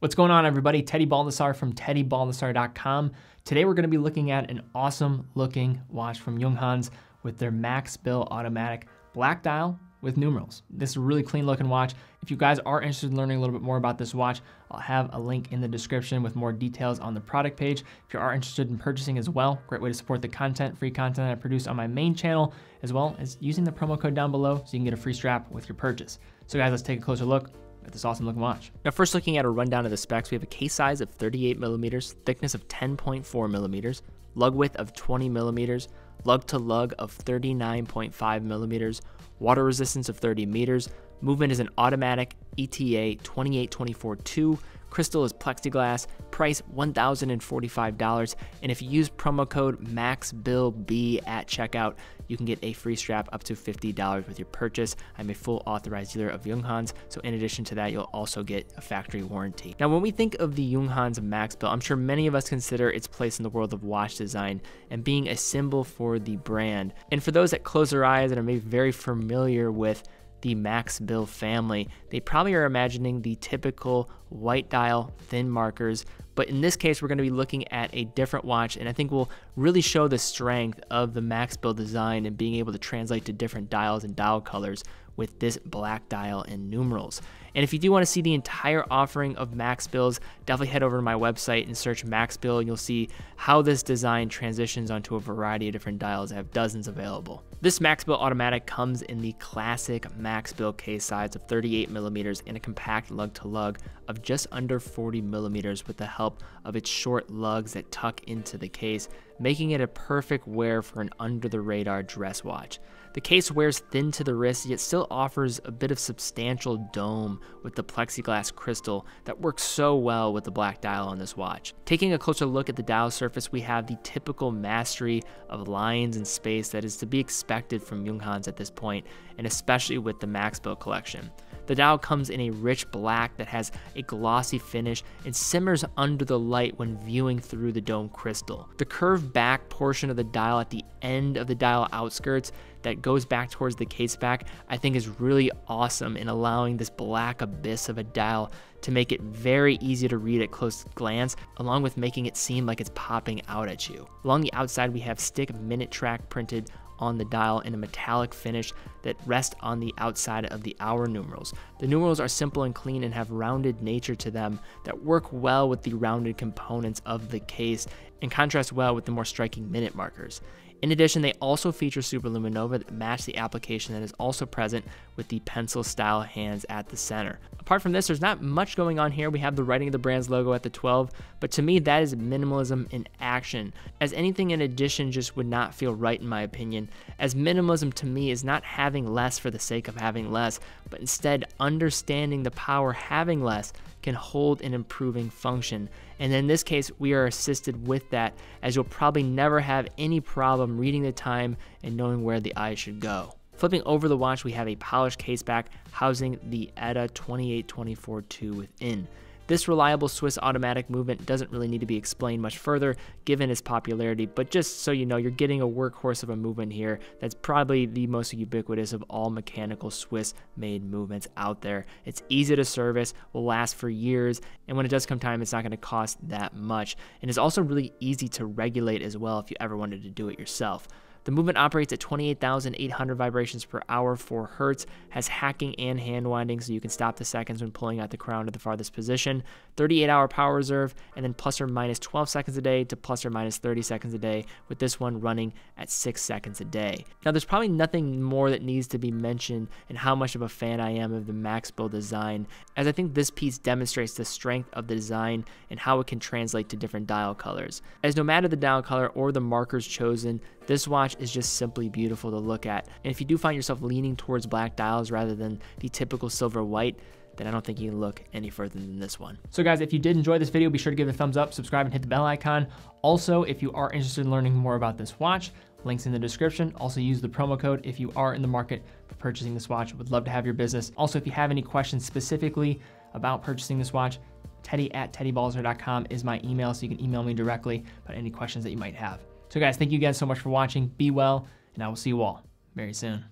What's going on, everybody? Teddy Baldassarre from teddybaldassarre.com. Today we're going to be looking at an awesome looking watch from Junghans with their MAXBILLB automatic black dial with numerals. This is a really clean looking watch. If you guys are interested in learning a little bit more about this watch, I'll have a link in the description with more details on the product page. If you are interested in purchasing as well, great way to support the content, free content I produce on my main channel, as well as using the promo code down below so you can get a free strap with your purchase. So guys, let's take a closer look at this awesome looking watch. Now, first looking at a rundown of the specs, we have a case size of 38 millimeters, thickness of 10.4 millimeters, lug width of 20 millimeters, lug to lug of 39.5 millimeters, water resistance of 30 meters, movement is an automatic ETA 28242, crystal is plexiglass, price $1,045, and if you use promo code MAXBILLB at checkout, you can get a free strap up to $50 with your purchase. I'm a full authorized dealer of Junghans, so in addition to that, you'll also get a factory warranty. Now, when we think of the Junghans MAXBILLB, I'm sure many of us consider its place in the world of watch design and being a symbol for the brand. And for those that close their eyes and are maybe very familiar with the MAXBILLB family, they probably are imagining the typical white dial, thin markers, but in this case, we're going to be looking at a different watch, and I think will really show the strength of the MAXBILLB design and being able to translate to different dials and dial colors with this black dial and numerals. And if you do want to see the entire offering of MAXBILLBs, definitely head over to my website and search MAXBILLB, and you'll see how this design transitions onto a variety of different dials. I have dozens available. This MAXBILLB automatic comes in the classic MAXBILLB case size of 38 millimeters and a compact lug to lug of just under 40 millimeters with the help of its short lugs that tuck into the case, making it a perfect wear for an under the radar dress watch. The case wears thin to the wrist, yet still offers a bit of substantial dome with the plexiglass crystal that works so well with the black dial on this watch. Taking a closer look at the dial surface, we have the typical mastery of lines and space that is to be expected from Junghans at this point, and especially with the MAXBILLB collection. The dial comes in a rich black that has a glossy finish and simmers under the light when viewing through the dome crystal. The curved back portion of the dial at the end of the dial outskirts that goes back towards the case back, I think is really awesome in allowing this black abyss of a dial to make it very easy to read at close glance, along with making it seem like it's popping out at you. Along the outside, we have stick minute track printed on the dial in a metallic finish that rests on the outside of the hour numerals. The numerals are simple and clean and have rounded nature to them that work well with the rounded components of the case and contrast well with the more striking minute markers. In addition, they also feature superluminova that match the application that is also present with the pencil style hands at the center. Apart from this, there's not much going on here. We have the writing of the brand's logo at the 12, but to me, that is minimalism in action, as anything in addition just would not feel right in my opinion, as minimalism to me is not having less for the sake of having less, but instead understanding the power having less can hold an improving function. And in this case, we are assisted with that, as you'll probably never have any problem reading the time and knowing where the eye should go. Flipping over the watch, we have a polished case back housing the ETA 28242 within. This reliable Swiss automatic movement doesn't really need to be explained much further given its popularity, but just so you know, you're getting a workhorse of a movement here that's probably the most ubiquitous of all mechanical Swiss-made movements out there. It's easy to service, will last for years, and when it does come time, it's not going to cost that much, and it's also really easy to regulate as well if you ever wanted to do it yourself. The movement operates at 28,800 vibrations per hour, 4 Hertz, has hacking and hand winding so you can stop the seconds when pulling out the crown to the farthest position, 38-hour power reserve, and then plus or minus 12 seconds a day to plus or minus 30 seconds a day, with this one running at 6 seconds a day. Now, there's probably nothing more that needs to be mentioned in how much of a fan I am of the MAXBILLB design, as I think this piece demonstrates the strength of the design and how it can translate to different dial colors. As no matter the dial color or the markers chosen, this watch is just simply beautiful to look at. And if you do find yourself leaning towards black dials rather than the typical silver white, then I don't think you can look any further than this one. So guys, if you did enjoy this video, be sure to give it a thumbs up, subscribe, and hit the bell icon. Also, if you are interested in learning more about this watch, links in the description. Also use the promo code if you are in the market for purchasing this watch. Would love to have your business. Also, if you have any questions specifically about purchasing this watch, teddy@teddybaldassarre.com is my email, so you can email me directly about any questions that you might have. So guys, thank you again so much for watching. Be well, and I will see you all very soon.